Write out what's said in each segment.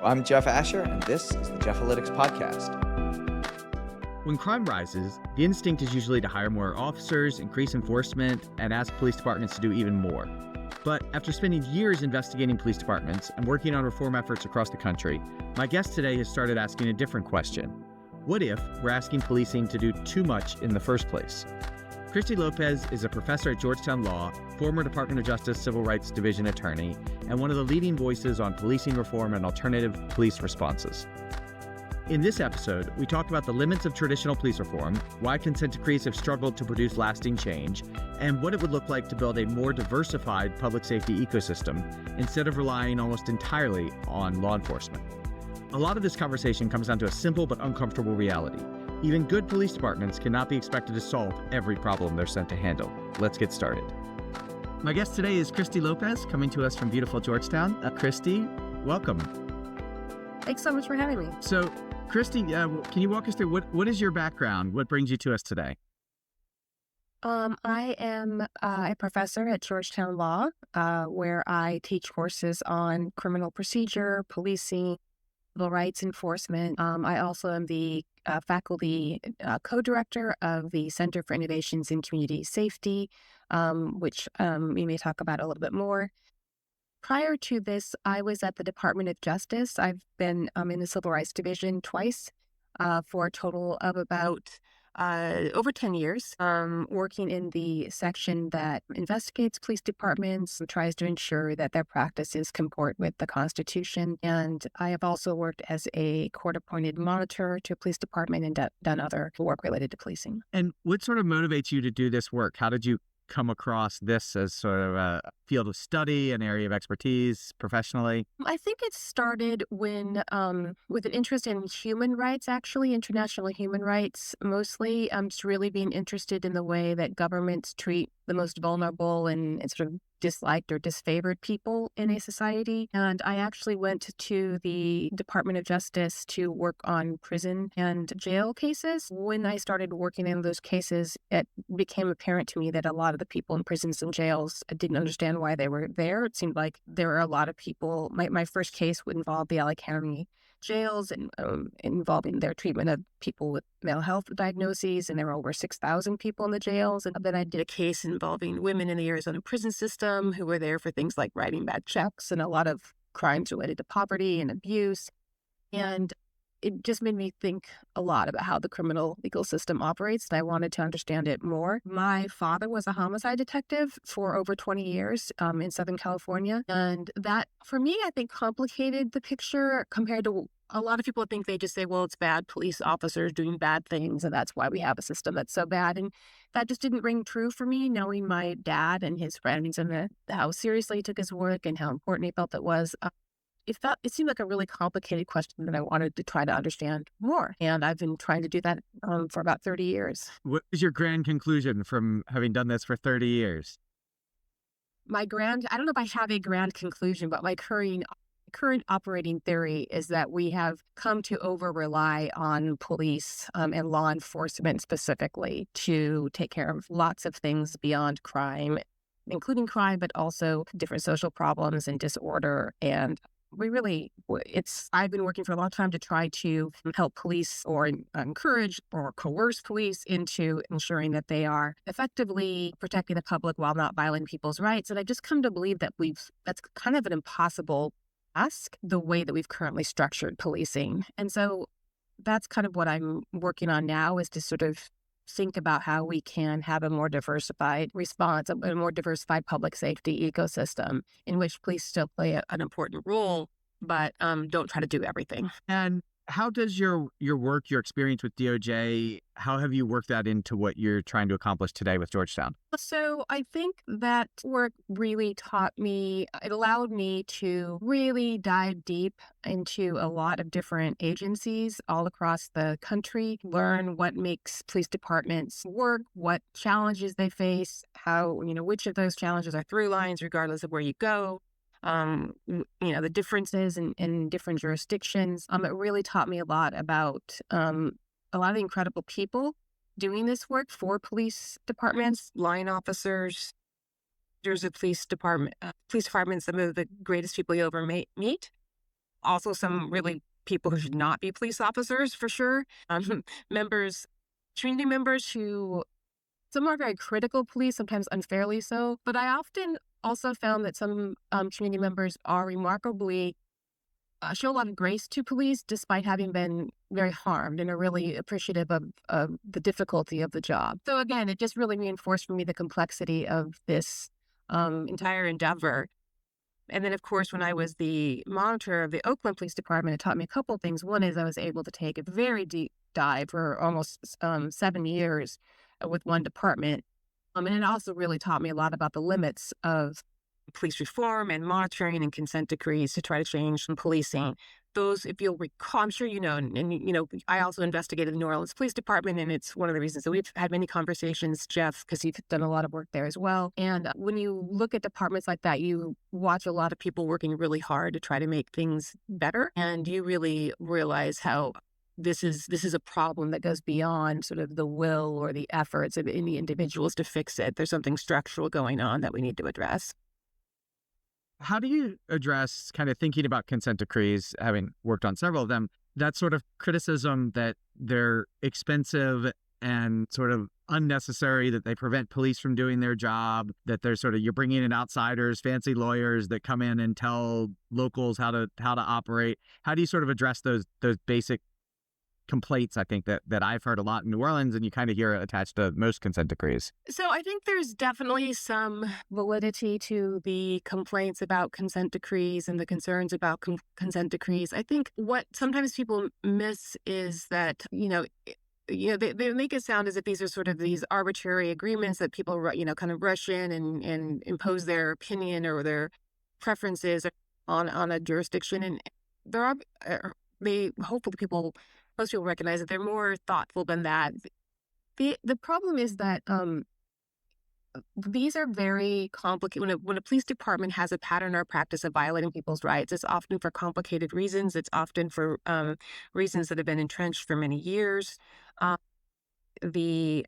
I'm Jeff Asher, and this is the Jeff-alytics podcast. When crime rises, the instinct is usually to hire more officers, increase enforcement, and ask police departments to do even more. But after spending years investigating police departments and working on reform efforts across the country, my guest today has started asking a different question. What if we're asking policing to do too much in the first place? Christy Lopez is a professor at Georgetown Law, former Department of Justice Civil Rights Division attorney, and one of the leading voices on policing reform and alternative police responses. In this episode, we talk about the limits of traditional police reform, why consent decrees have struggled to produce lasting change, and what it would look like to build a more diversified public safety ecosystem instead of relying almost entirely on law enforcement. A lot of this conversation comes down to a simple but uncomfortable reality. Even good police departments cannot be expected to solve every problem they're sent to handle. Let's get started. My guest today is Christy Lopez, coming to us from beautiful Georgetown. Christy, welcome. Thanks so much for having me. So, Christy, can you walk us through what is your background? What brings you to us today? I am a professor at Georgetown Law, where I teach courses on criminal procedure, policing, civil rights enforcement. I also am the faculty co-director of the Center for Innovations in Community Safety, which we may talk about a little bit more. Prior to this, I was at the Department of Justice. I've been in the Civil Rights Division twice for a total of about over 10 years, working in the section that investigates police departments and tries to ensure that their practices comport with the Constitution. And I have also worked as a court-appointed monitor to a police department and done other work related to policing. And what sort of motivates you to do this work? How did you come across this as sort of a field of study, an area of expertise professionally? I think it started when, with an interest in human rights, actually, international human rights, mostly. I'm just really being interested in the way that governments treat the most vulnerable and sort of disliked or disfavored people in a society. And I actually went to the Department of Justice to work on prison and jail cases. When I started working in those cases, it became apparent to me that a lot of the people in prisons and jails didn't understand why they were there. It seemed like there were a lot of people. My first case would involve the LA County jails and involving their treatment of people with mental health diagnoses, and there were over 6,000 people in the jails. And then I did a case involving women in the Arizona prison system who were there for things like writing bad checks and a lot of crimes related to poverty and abuse. And it just made me think a lot about how the criminal legal system operates, and I wanted to understand it more. My father was a homicide detective for over 20 years in Southern California, and that, for me, I think complicated the picture compared to a lot of people think they just say, well, it's bad police officers doing bad things, and that's why we have a system that's so bad. And that just didn't ring true for me, knowing my dad and his friends and how seriously he took his work and how important he felt it was. It seemed like a really complicated question that I wanted to try to understand more. And I've been trying to do that for about 30 years. What is your grand conclusion from having done this for 30 years? I don't know if I have a grand conclusion, but my current operating theory is that we have come to over-rely on police and law enforcement specifically to take care of lots of things beyond crime, including crime, but also different social problems and disorder. And I've been working for a long time to try to help police or encourage or coerce police into ensuring that they are effectively protecting the public while not violating people's rights. And I just come to believe that that's kind of an impossible task, the way that we've currently structured policing. And so that's kind of what I'm working on now, is to sort of think about how we can have a more diversified response, a more diversified public safety ecosystem in which police still play an important role, but don't try to do everything. And how does your work, your experience with DOJ, how have you worked that into what you're trying to accomplish today with Georgetown? So I think that work really it allowed me to really dive deep into a lot of different agencies all across the country, learn what makes police departments work, what challenges they face, how, which of those challenges are through lines regardless of where you go. The differences in different jurisdictions. It really taught me a lot about a lot of the incredible people doing this work for police departments, line officers, there's a police departments, some of the greatest people you ever meet. also some really people who should not be police officers for sure. Members, community members who some are very critical of police, sometimes unfairly so. But I often also found that some community members are remarkably show a lot of grace to police despite having been very harmed and are really appreciative of the difficulty of the job. So again, it just really reinforced for me the complexity of this entire endeavor. And then, of course, when I was the monitor of the Oakland Police Department, it taught me a couple of things. One is I was able to take a very deep dive for almost 7 years with one department. And it also really taught me a lot about the limits of police reform and monitoring and consent decrees to try to change some policing. Those, if you'll recall, I'm sure you know, and I also investigated the New Orleans Police Department, and it's one of the reasons that we've had many conversations, Jeff, because you've done a lot of work there as well. And when you look at departments like that, you watch a lot of people working really hard to try to make things better, and you really realize how this is a problem that goes beyond sort of the will or the efforts of any individuals to fix it. There's something structural going on that we need to address. How do you address kind of thinking about consent decrees, having worked on several of them, that sort of criticism that they're expensive and sort of unnecessary, that they prevent police from doing their job, that they're sort of, you're bringing in outsiders, fancy lawyers that come in and tell locals how to operate? How do you sort of address those basic complaints, I think, that I've heard a lot in New Orleans, and you kind of hear it attached to most consent decrees? So I think there's definitely some validity to the complaints about consent decrees and the concerns about consent decrees. I think what sometimes people miss is that, they make it sound as if these are sort of these arbitrary agreements that people, kind of rush in and impose their opinion or their preferences on a jurisdiction. And there are, hopefully most people recognize that they're more thoughtful than that. The problem is that these are very complicated. When a police department has a pattern or practice of violating people's rights, it's often for complicated reasons. It's often for reasons that have been entrenched for many years. If it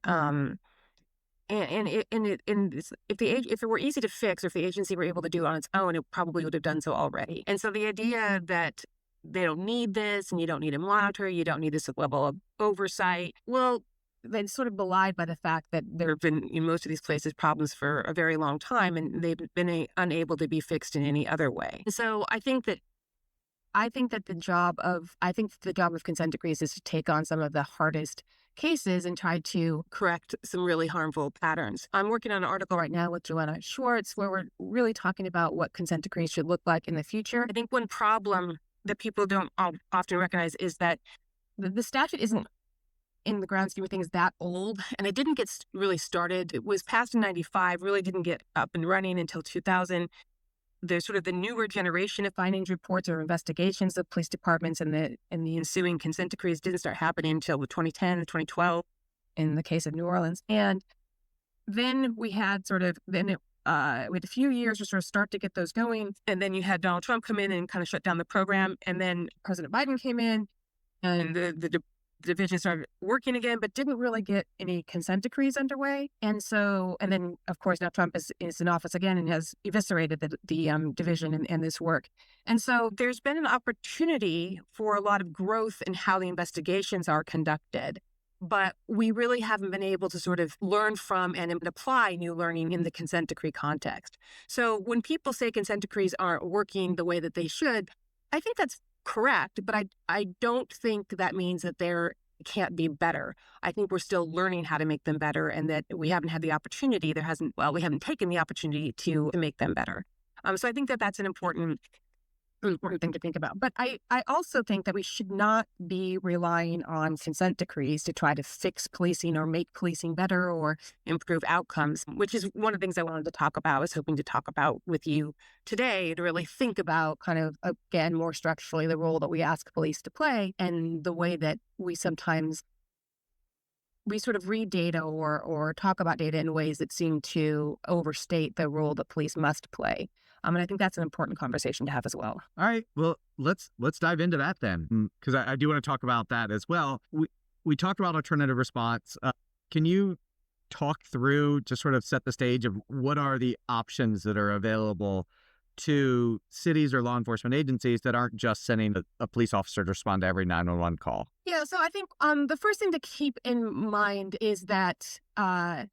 were easy to fix, or if the agency were able to do it on its own, it probably would have done so already. And so the idea that they don't need this, and you don't need to monitor, you don't need this level of oversight, well, then sort of belied by the fact that there have been, in most of these places, problems for a very long time, and they've been unable to be fixed in any other way. So I think that the job of consent decrees is to take on some of the hardest cases and try to correct some really harmful patterns. I'm working on an article right now with Joanna Schwartz where we're really talking about what consent decrees should look like in the future. I think one problem that people don't often recognize is that the statute isn't, in the grand scheme of things, that old, and it didn't get really started. It was passed in 95, really didn't get up and running until 2000. There's sort of the newer generation of findings reports or investigations of police departments, and the ensuing consent decrees didn't start happening until 2010 and 2012 in the case of New Orleans. And then we had we had a few years to sort of start to get those going. And then you had Donald Trump come in and kind of shut down the program. And then President Biden came in, and the division started working again, but didn't really get any consent decrees underway. And then, of course, now Trump is in office again and has eviscerated the division and this work. And so there's been an opportunity for a lot of growth in how the investigations are conducted. But we really haven't been able to sort of learn from and apply new learning in the consent decree context. So when people say consent decrees aren't working the way that they should, I think that's correct, but I don't think that means that they can't be better. I think we're still learning how to make them better, and that we haven't had the opportunity. We haven't taken the opportunity to make them better. So I think that that's an important thing to think about. But I also think that we should not be relying on consent decrees to try to fix policing or make policing better or improve outcomes, which is one of the things I wanted to talk about. I was hoping to talk about with you today, to really think about kind of, again, more structurally, the role that we ask police to play, and the way that we sometimes sort of read data or talk about data in ways that seem to overstate the role that police must play. And I think that's an important conversation to have as well. All right. Well, let's dive into that then, because I do want to talk about that as well. We talked about alternative response. Can you talk through, to sort of set the stage of what are the options that are available to cities or law enforcement agencies that aren't just sending a police officer to respond to every 911 call? Yeah, so I think the first thing to keep in mind is that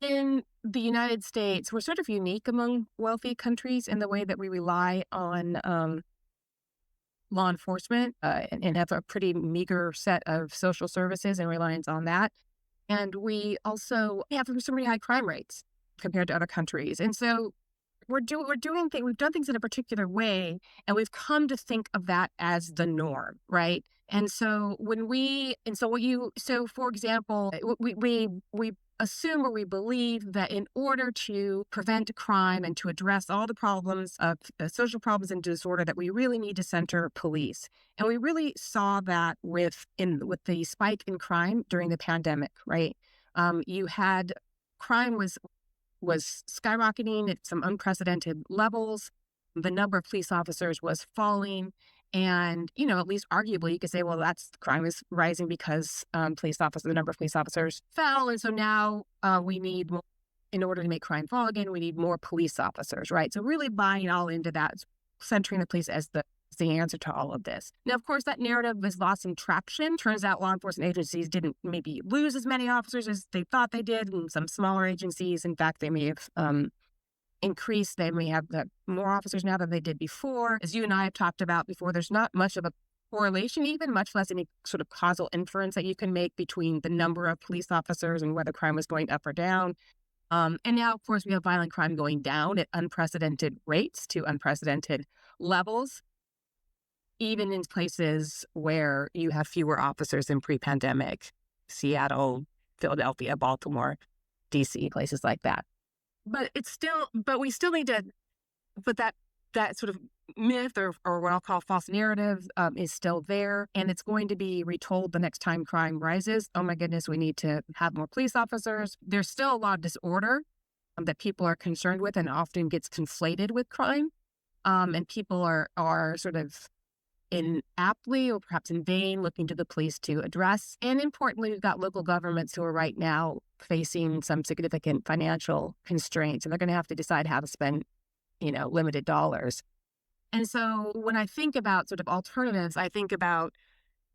in the United States, we're sort of unique among wealthy countries in the way that we rely on law enforcement and have a pretty meager set of social services and reliance on that. And we also have some really high crime rates compared to other countries. And so we've done things in a particular way, and we've come to think of that as the norm, right? And so for example, we assume or we believe that in order to prevent crime and to address all the problems of social problems and disorder, that we really need to center police. And we really saw that with the spike in crime during the pandemic, right? You had crime was skyrocketing at some unprecedented levels. The number of police officers was falling. And, at least arguably, you could say, well, crime is rising because the number of police officers fell. And so now we need more, in order to make crime fall again, we need more police officers, right? So really buying all into that, centering the police as the answer to all of this. Now, of course, that narrative has lost some traction. Turns out law enforcement agencies didn't maybe lose as many officers as they thought they did. And some smaller agencies, in fact, they may have increased. They may have more officers now than they did before. As you and I have talked about before, there's not much of a correlation, even much less any sort of causal inference that you can make between the number of police officers and whether crime was going up or down. And now, of course, we have violent crime going down at unprecedented rates to unprecedented levels, even in places where you have fewer officers than pre-pandemic, Seattle, Philadelphia, Baltimore, DC, places like that. But we still need to, but that sort of myth or what I'll call false narrative is still there, and it's going to be retold the next time crime rises. Oh my goodness, we need to have more police officers. There's still a lot of disorder that people are concerned with and often gets conflated with crime. And people are sort of inaptly or perhaps in vain looking to the police to address. And importantly, we've got local governments who are right now facing some significant financial constraints, and they're going to have to decide how to spend, limited dollars. And so when I think about sort of alternatives, I think about,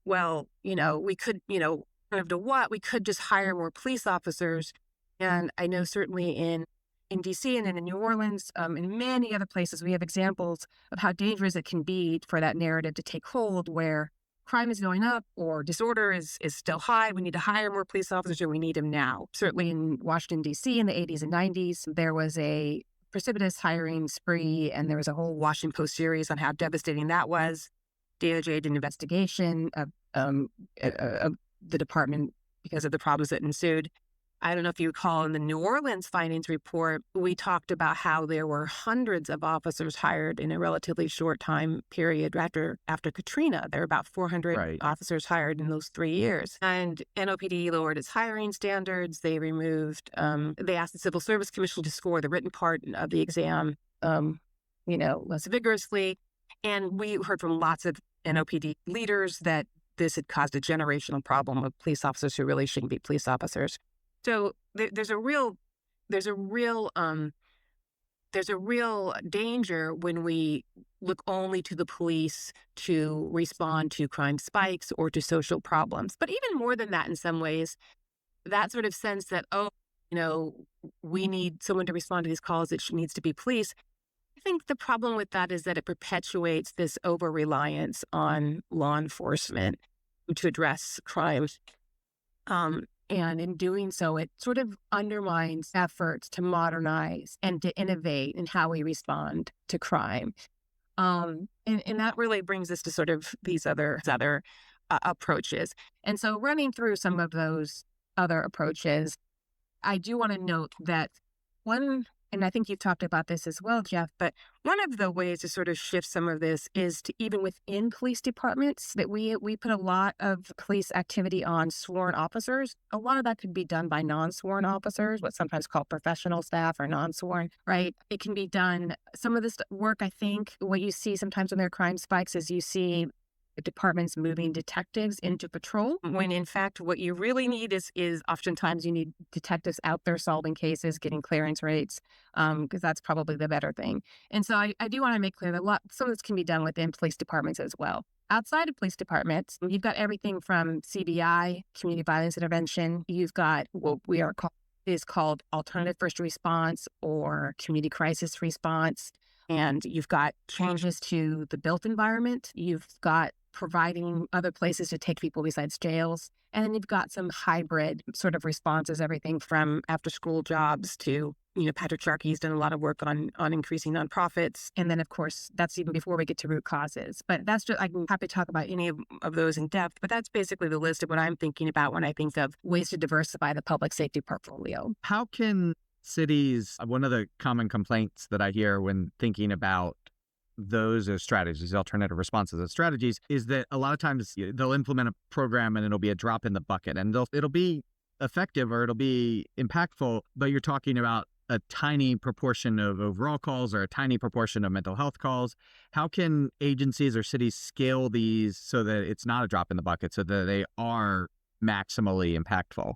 well, we could, we could just hire more police officers. And I know certainly in DC and in New Orleans, in many other places, we have examples of how dangerous it can be for that narrative to take hold, where crime is going up or disorder is still high. We need to hire more police officers, and we need them now. Certainly in Washington, D.C. in the 80s and 90s, there was a precipitous hiring spree, and there was a whole Washington Post series on how devastating that was. DOJ did an investigation of the department because of the problems that ensued. I don't know if you recall in the New Orleans findings report, we talked about how there were hundreds of officers hired in a relatively short time period after Katrina. There were about 400 officers hired in those 3 years. And NOPD lowered its hiring standards. They they asked the Civil Service Commission to score the written part of the exam, less vigorously. And we heard from lots of NOPD leaders that this had caused a generational problem of police officers who really shouldn't be police officers. So there's a real danger when we look only to the police to respond to crime spikes or to social problems. But even more than that, in some ways, that sort of sense that, we need someone to respond to these calls, it needs to be police. I think the problem with that is that it perpetuates this over-reliance on law enforcement to address crime. And in doing so, it sort of undermines efforts to modernize and to innovate in how we respond to crime. And that really brings us to sort of these other approaches. And so running through some of those other approaches, I do want to note that one, and I think you've talked about this as well, Jeff, but one of the ways to sort of shift some of this is to, even within police departments, that we put a lot of police activity on sworn officers. A lot of that could be done by non-sworn officers, what's sometimes called professional staff or non-sworn, right? It can be done, some of this work, I think, what you see sometimes when there are crime spikes is you see departments moving detectives into patrol, when in fact what you really need is oftentimes you need detectives out there solving cases, getting clearance rates, because that's probably the better thing. And so I do want to make clear that some of this can be done within police departments as well. Outside of police departments, you've got everything from CBI, community violence intervention. You've got what is called alternative first response or community crisis response. And you've got changes to the built environment. You've got providing other places to take people besides jails. And then you've got some hybrid sort of responses, everything from after school jobs to, Patrick Sharkey's done a lot of work on increasing nonprofits. And then, of course, that's even before we get to root causes. But that's just, I'm happy to talk about any of those in depth. But that's basically the list of what I'm thinking about when I think of ways to diversify the public safety portfolio. How can cities, one of the common complaints that I hear when thinking about those as strategies, alternative responses as strategies, is that a lot of times they'll implement a program and it'll be a drop in the bucket and it'll be effective or it'll be impactful, but you're talking about a tiny proportion of overall calls or a tiny proportion of mental health calls. How can agencies or cities scale these so that it's not a drop in the bucket, so that they are maximally impactful?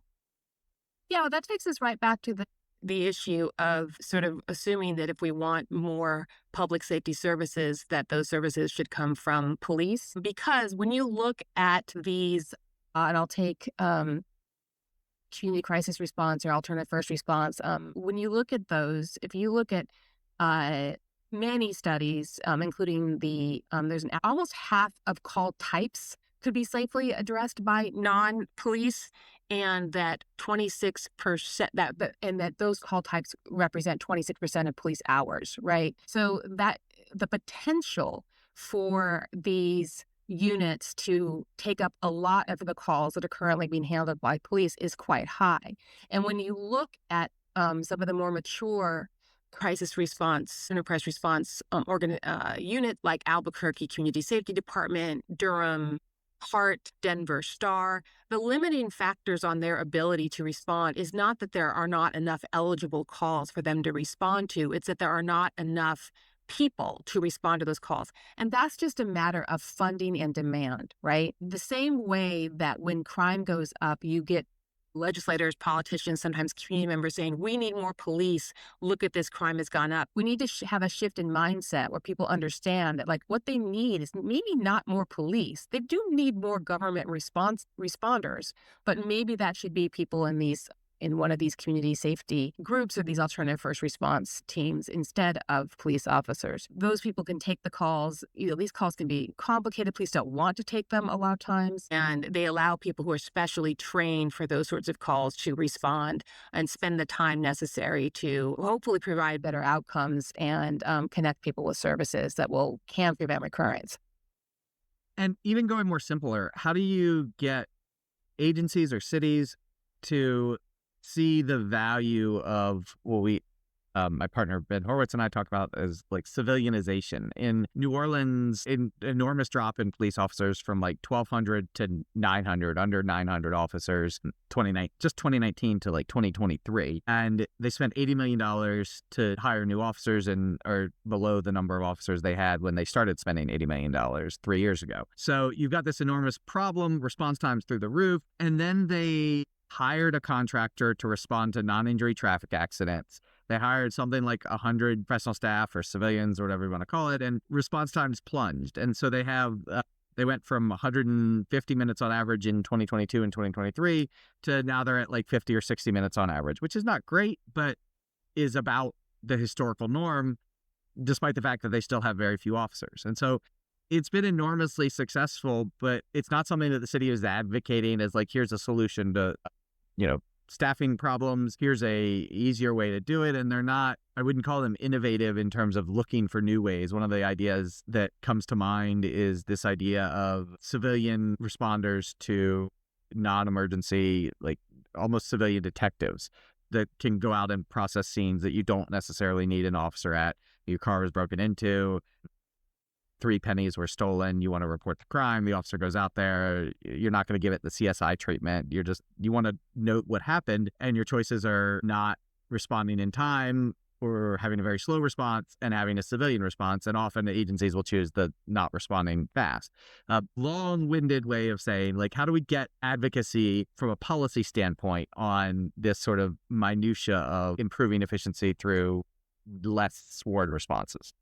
Yeah, well, that takes us right back to the issue of sort of assuming that if we want more public safety services, that those services should come from police. Because when you look at these, and I'll take community crisis response or alternative first response, when you look at those, if you look at many studies, including there's almost half of call types could be safely addressed by non-police, and that 26% that those call types represent 26% of police hours, right? So that the potential for these units to take up a lot of the calls that are currently being handled by police is quite high. And when you look at some of the more mature crisis response, enterprise response unit like Albuquerque Community Safety Department, Durham, Hart, Denver Star, the limiting factors on their ability to respond is not that there are not enough eligible calls for them to respond to. It's that there are not enough people to respond to those calls. And that's just a matter of funding and demand, right? The same way that when crime goes up, you get legislators, politicians, sometimes community members saying, we need more police. Look at this, crime has gone up. We need to have a shift in mindset where people understand that like what they need is maybe not more police. They do need more government responders, but maybe that should be people in one of these community safety groups or these alternative first response teams instead of police officers. Those people can take the calls. These calls can be complicated. Police don't want to take them a lot of times. And they allow people who are specially trained for those sorts of calls to respond and spend the time necessary to hopefully provide better outcomes and connect people with services that can prevent recurrence. And even going more simpler, how do you get agencies or cities to see the value of what my partner Ben Horowitz and I talk about as like civilianization? In New Orleans, an enormous drop in police officers from like 1,200 to 900, under 900 officers, 2019 to like 2023. And they spent $80 million to hire new officers and are below the number of officers they had when they started spending $80 million 3 years ago. So you've got this enormous problem, response times through the roof, and then they hired a contractor to respond to non-injury traffic accidents. They hired something like 100 professional staff or civilians or whatever you want to call it, and response times plunged. And so they went from 150 minutes on average in 2022 and 2023 to now they're at like 50 or 60 minutes on average, which is not great, but is about the historical norm, despite the fact that they still have very few officers. And so it's been enormously successful, but it's not something that the city is advocating as like, here's a solution to, staffing problems. Here's a easier way to do it. And they're not, I wouldn't call them innovative in terms of looking for new ways. One of the ideas that comes to mind is this idea of civilian responders to non-emergency, like almost civilian detectives that can go out and process scenes that you don't necessarily need an officer at. Your car was broken into, 3 pennies were stolen, you want to report the crime, the officer goes out there, you're not going to give it the CSI treatment, you want to note what happened, and your choices are not responding in time, or having a very slow response and having a civilian response. And often the agencies will choose the not responding fast. A long-winded way of saying, like, how do we get advocacy from a policy standpoint on this sort of minutia of improving efficiency through less sworn responses?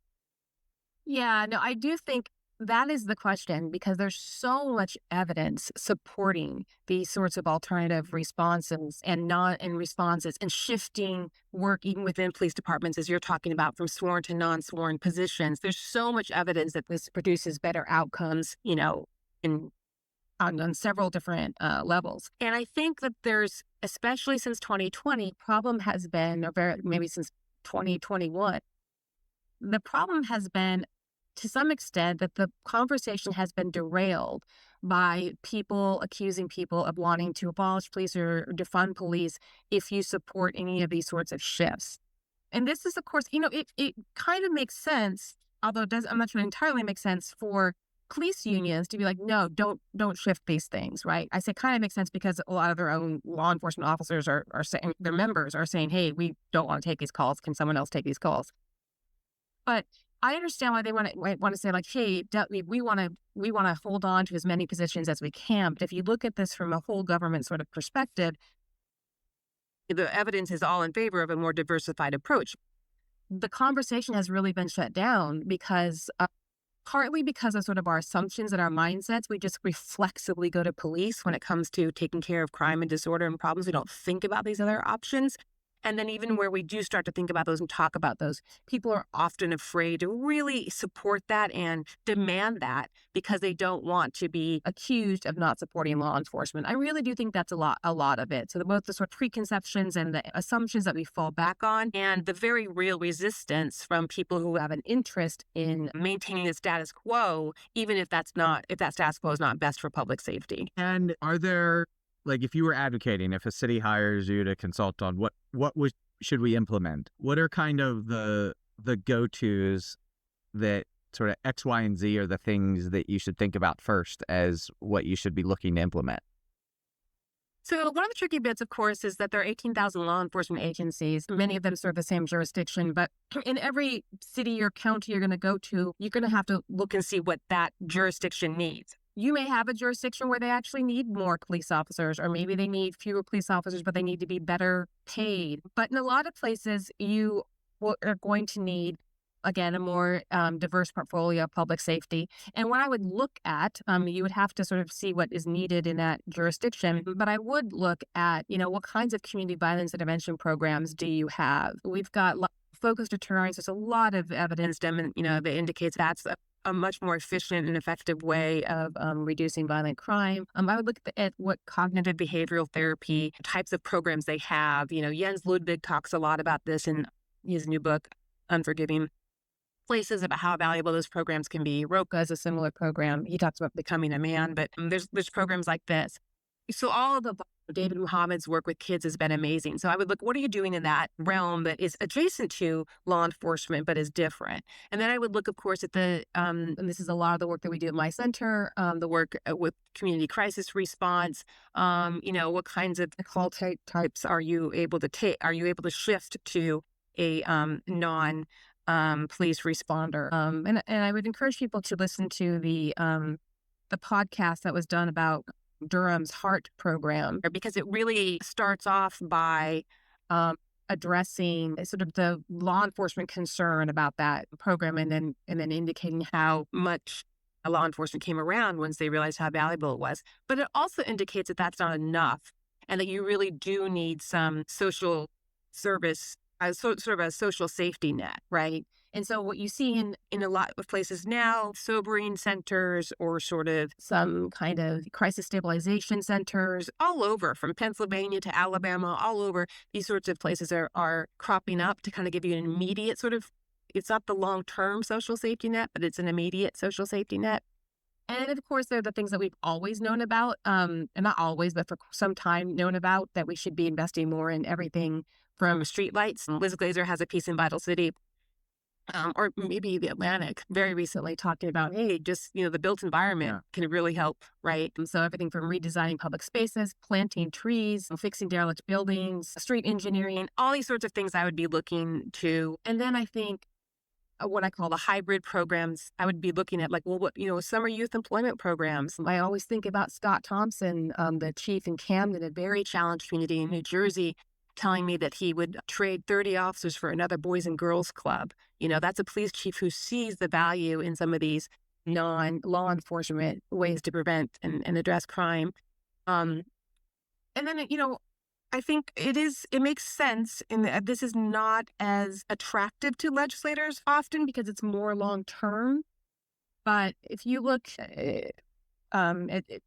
Yeah, no, I do think that is the question because there's so much evidence supporting these sorts of alternative responses and responses and shifting work even within police departments, as you're talking about, from sworn to non-sworn positions. There's so much evidence that this produces better outcomes, in on several different levels. And I think that there's, especially since 2020, problem has been, maybe since 2021, the problem has been to some extent that the conversation has been derailed by people accusing people of wanting to abolish police or defund police if you support any of these sorts of shifts. And this is, of course, it kind of makes sense, although I'm not sure it entirely makes sense for police unions to be like, no, don't shift these things, right? I say kind of makes sense because a lot of their own law enforcement officers are saying, their members are saying, hey, we don't want to take these calls. Can someone else take these calls? But I understand why they want to say, like, hey, we want to hold on to as many positions as we can. But if you look at this from a whole government sort of perspective, the evidence is all in favor of a more diversified approach. The conversation has really been shut down because partly because of sort of our assumptions and our mindsets, we just reflexively go to police when it comes to taking care of crime and disorder and problems. We don't think about these other options. And then even where we do start to think about those and talk about those, people are often afraid to really support that and demand that because they don't want to be accused of not supporting law enforcement. I really do think that's a lot of it. So both the sort of preconceptions and the assumptions that we fall back on and the very real resistance from people who have an interest in maintaining the status quo, even if that status quo is not best for public safety. And are there, like, if you were advocating, if a city hires you to consult on should we implement, what are kind of the go-tos that sort of X, Y, and Z are the things that you should think about first as what you should be looking to implement? So one of the tricky bits, of course, is that there are 18,000 law enforcement agencies. Many of them serve the same jurisdiction, but in every city or county you're going to go to, you're going to have to look and see what that jurisdiction needs. You may have a jurisdiction where they actually need more police officers, or maybe they need fewer police officers, but they need to be better paid. But in a lot of places, you are going to need, again, a more diverse portfolio of public safety. And what I would look at, you would have to sort of see what is needed in that jurisdiction. But I would look at, what kinds of community violence intervention programs do you have? We've got focused deterrence. There's a lot of evidence, that indicates that's a much more efficient and effective way of reducing violent crime. I would look at what cognitive behavioral therapy types of programs they have. Jens Ludwig talks a lot about this in his new book, Unforgiving Places, about how valuable those programs can be. Roca is a similar program. He talks about becoming a man, but there's programs like this. So all of David Muhammad's work with kids has been amazing. So I would look, what are you doing in that realm that is adjacent to law enforcement but is different? And then I would look, of course, at and this is a lot of the work that we do at my center, the work with community crisis response. What kinds of call types are you able to take? Are you able to shift to a non-police responder? And I would encourage people to listen to the podcast that was done about Durham's HEART program, because it really starts off by addressing sort of the law enforcement concern about that program, and then indicating how much law enforcement came around once they realized how valuable it was. But it also indicates that that's not enough, and that you really do need some social service, sort of a social safety net, right? And so what you see in a lot of places now, sobering centers or sort of some kind of crisis stabilization centers all over, from Pennsylvania to Alabama, all over, these sorts of places are cropping up to kind of give you an immediate sort of, it's not the long-term social safety net, but it's an immediate social safety net. And of course, there are the things that we've always known about, and not always, but for some time known about, that we should be investing more in everything from streetlights. Liz Glazer has a piece in Vital City or maybe the Atlantic very recently talking about, hey, just, the built environment can really help, right? And so everything from redesigning public spaces, planting trees, fixing derelict buildings, street engineering, all these sorts of things I would be looking to. And then I think what I call the hybrid programs, I would be looking at like, well, what, summer youth employment programs. I always think about Scott Thompson, the chief in Camden, a very challenged community in New Jersey, telling me that he would trade 30 officers for another Boys and Girls Club. That's a police chief who sees the value in some of these non-law enforcement ways to prevent and address crime. And then, I think it makes sense in that this is not as attractive to legislators often because it's more long-term. But if you look at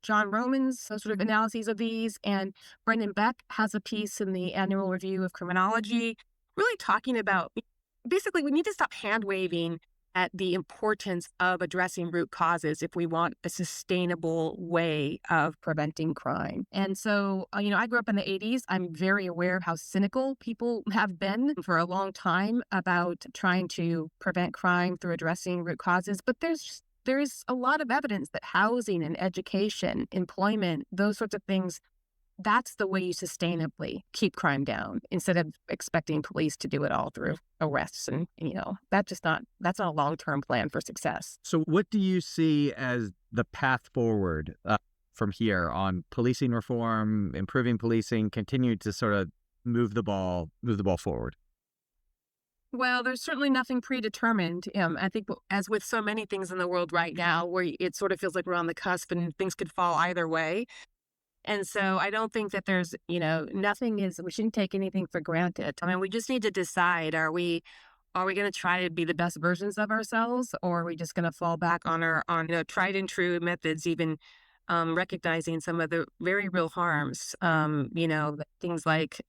John Roman's sort of analyses of these, and Brendan Beck has a piece in the Annual Review of Criminology really talking about, basically, we need to stop hand-waving at the importance of addressing root causes if we want a sustainable way of preventing crime. And so, I grew up in the 80s. I'm very aware of how cynical people have been for a long time about trying to prevent crime through addressing root causes. But there's a lot of evidence that housing and education, employment, those sorts of things, that's the way you sustainably keep crime down instead of expecting police to do it all through arrests. And, that's not a long-term plan for success. So what do you see as the path forward from here on policing reform, improving policing, continue to sort of move the ball forward? Well, there's certainly nothing predetermined. I think as with so many things in the world right now, where it sort of feels like we're on the cusp and things could fall either way. And so I don't think that there's, we shouldn't take anything for granted. I mean, we just need to decide, are we going to try to be the best versions of ourselves, or are we just going to fall back on tried and true methods, even recognizing some of the very real harms, things like,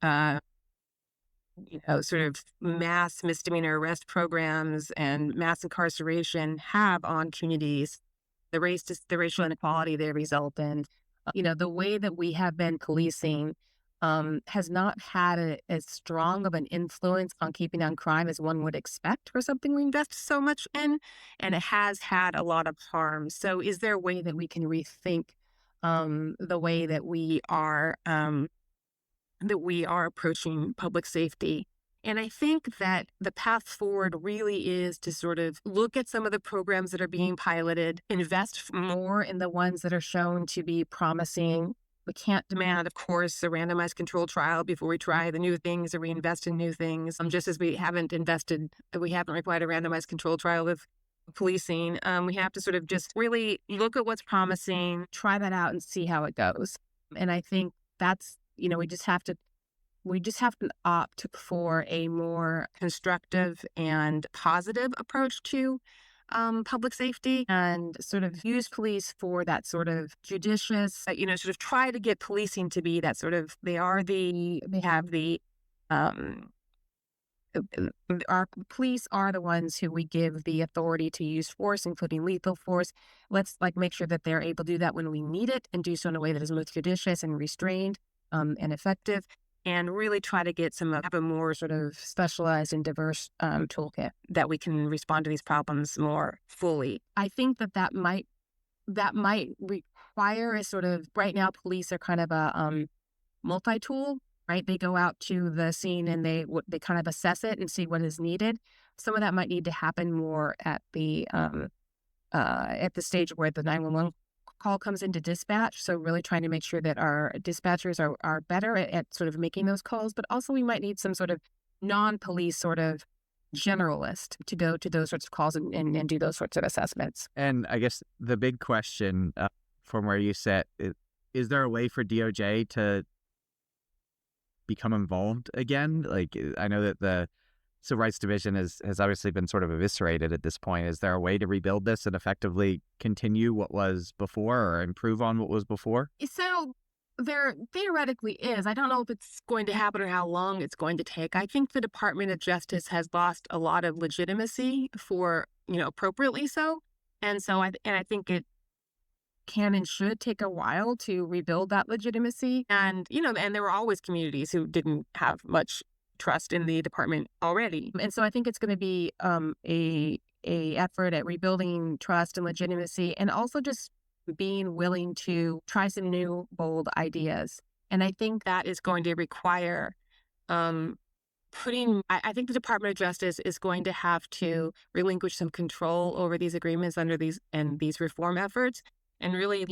sort of mass misdemeanor arrest programs and mass incarceration have on communities, the racial inequality they result in. The way that we have been policing has not had as strong of an influence on keeping down crime as one would expect for something we invest so much in, and it has had a lot of harm. So is there a way that we can rethink the way that we are approaching public safety? And I think that the path forward really is to sort of look at some of the programs that are being piloted, invest more in the ones that are shown to be promising. We can't demand, of course, a randomized controlled trial before we try the new things or we invest in new things. Just as we haven't required a randomized controlled trial with policing. We have to sort of just really look at what's promising, try that out and see how it goes. And I think that's, we just have to opt for a more constructive and positive approach to public safety, and sort of use police for that sort of judicious, sort of try to get policing to be that sort of, our police are the ones who we give the authority to use force, including lethal force. Let's make sure that they're able to do that when we need it and do so in a way that is most judicious and restrained and effective. And really try to have a more sort of specialized and diverse toolkit that we can respond to these problems more fully. I think that might require a sort of, right now police are kind of a multi-tool, right? They go out to the scene and they kind of assess it and see what is needed. Some of that might need to happen more at the stage where the 911 call comes into dispatch. So really trying to make sure that our dispatchers are better at sort of making those calls, but also we might need some sort of non-police sort of generalist to go to those sorts of calls and do those sorts of assessments. And I guess the big question from where you sit, is there a way for DOJ to become involved again? Like, I know that the Civil Rights Division has obviously been sort of eviscerated at this point. Is there a way to rebuild this and effectively continue what was before or improve on what was before? So there theoretically is. I don't know if it's going to happen or how long it's going to take. I think the Department of Justice has lost a lot of legitimacy for, appropriately so. And so I think it can and should take a while to rebuild that legitimacy. And, and there were always communities who didn't have much trust in the department already. And so I think it's going to be a effort at rebuilding trust and legitimacy, and also just being willing to try some new, bold ideas. And I think that is going to require I think the Department of Justice is going to have to relinquish some control over these agreements under these reform efforts, and really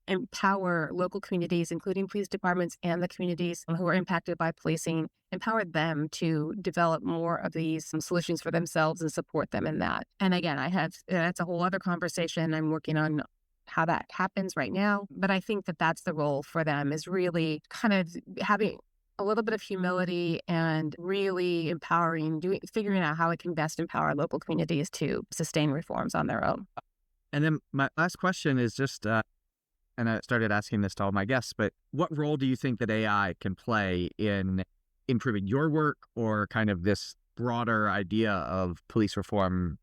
empower local communities, including police departments and the communities who are impacted by policing, empower them to develop more of these solutions for themselves and support them in that. And again, that's a whole other conversation. I'm working on how that happens right now, but I think that that's the role for them, is really kind of having a little bit of humility and really figuring out how it can best empower local communities to sustain reforms on their own. And then my last question is just, and I started asking this to all my guests, but what role do you think that AI can play in improving your work, or kind of this broader idea of police reform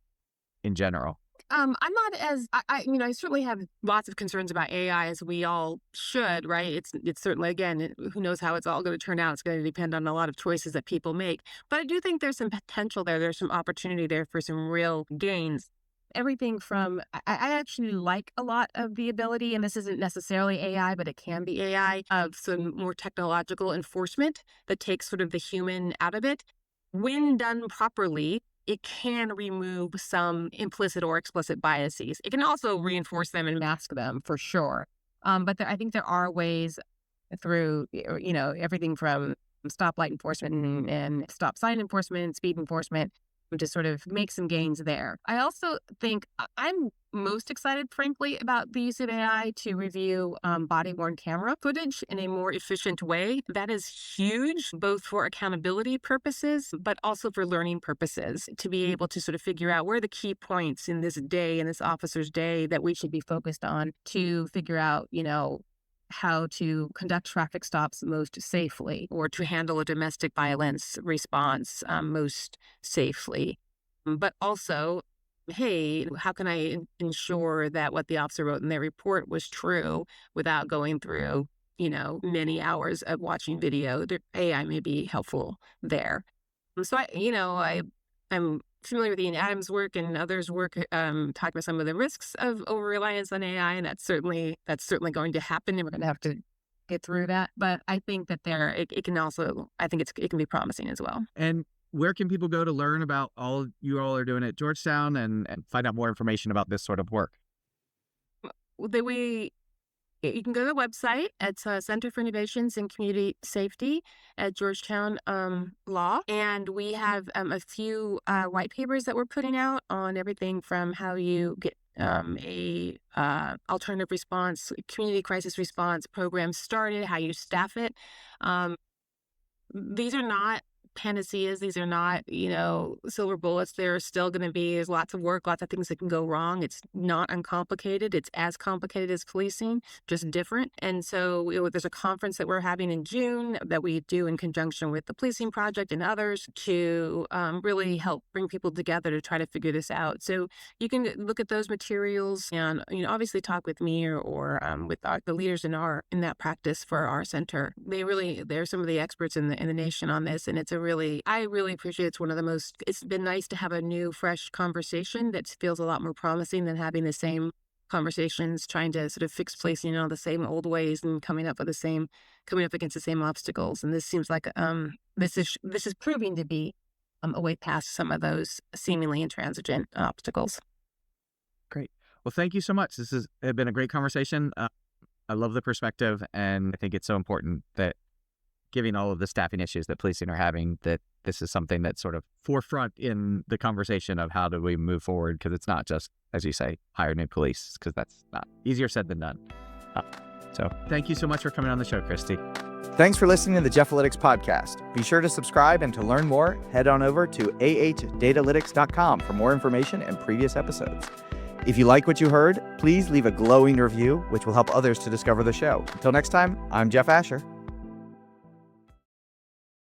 in general? I'm not as I certainly have lots of concerns about AI, as we all should, right? It's certainly, again, who knows how it's all going to turn out. It's going to depend on a lot of choices that people make. But I do think there's some potential there. There's some opportunity there for some real gains. Everything from, I actually like a lot of the ability, and this isn't necessarily AI, but it can be AI, of some more technological enforcement that takes sort of the human out of it. When done properly, it can remove some implicit or explicit biases. It can also reinforce them and mask them, for sure. But I think there are ways through, everything from stoplight enforcement and stop sign enforcement, speed enforcement, to sort of make some gains there. I also think I'm most excited, frankly, about the use of AI to review body-worn camera footage in a more efficient way. That is huge, both for accountability purposes, but also for learning purposes, to be able to sort of figure out where are the key points in this day, in this officer's day, that we should be focused on, to figure out, how to conduct traffic stops most safely, or to handle a domestic violence response most safely. But also, hey, how can I ensure that what the officer wrote in their report was true without going through, many hours of watching video? AI may be helpful there. So I'm familiar with Ian Adams' work and others' work, talking about some of the risks of over-reliance on AI, and that's certainly going to happen, and we're going to have to get through that. But I think that it can also, I think it can be promising as well. And where can people go to learn about all you all are doing at Georgetown, and find out more information about this sort of work? You can go to the website at Center for Innovations in Community Safety at Georgetown Law. And we have a few white papers that we're putting out on everything from how you get a alternative response, community crisis response program started, how you staff it. These are not panaceas. These are not, silver bullets. There's lots of work, lots of things that can go wrong. It's not uncomplicated. It's as complicated as policing, just different. And so there's a conference that we're having in June that we do in conjunction with the Policing Project and others to really help bring people together to try to figure this out. So you can look at those materials and, obviously talk with me or with the leaders in that practice for our center. They're some of the experts in the nation on this, and I really appreciate it's been nice to have a new, fresh conversation that feels a lot more promising than having the same conversations, trying to sort of fix policing in all the same old ways and coming up against the same obstacles. And this seems like this is proving to be a way past some of those seemingly intransigent obstacles. Great. Well, thank you so much. This has been a great conversation. I love the perspective, and I think it's so important that, given all of the staffing issues that policing are having, that this is something that's sort of forefront in the conversation of how do we move forward, because it's not just, as you say, hire new police, because that's not easier said than done. So thank you so much for coming on the show, Christy. Thanks for listening to the Jeff-alytics podcast. Be sure to subscribe, and to learn more, head on over to ahdatalytics.com for more information and previous episodes. If you like what you heard, please leave a glowing review, which will help others to discover the show. Until next time, I'm Jeff Asher.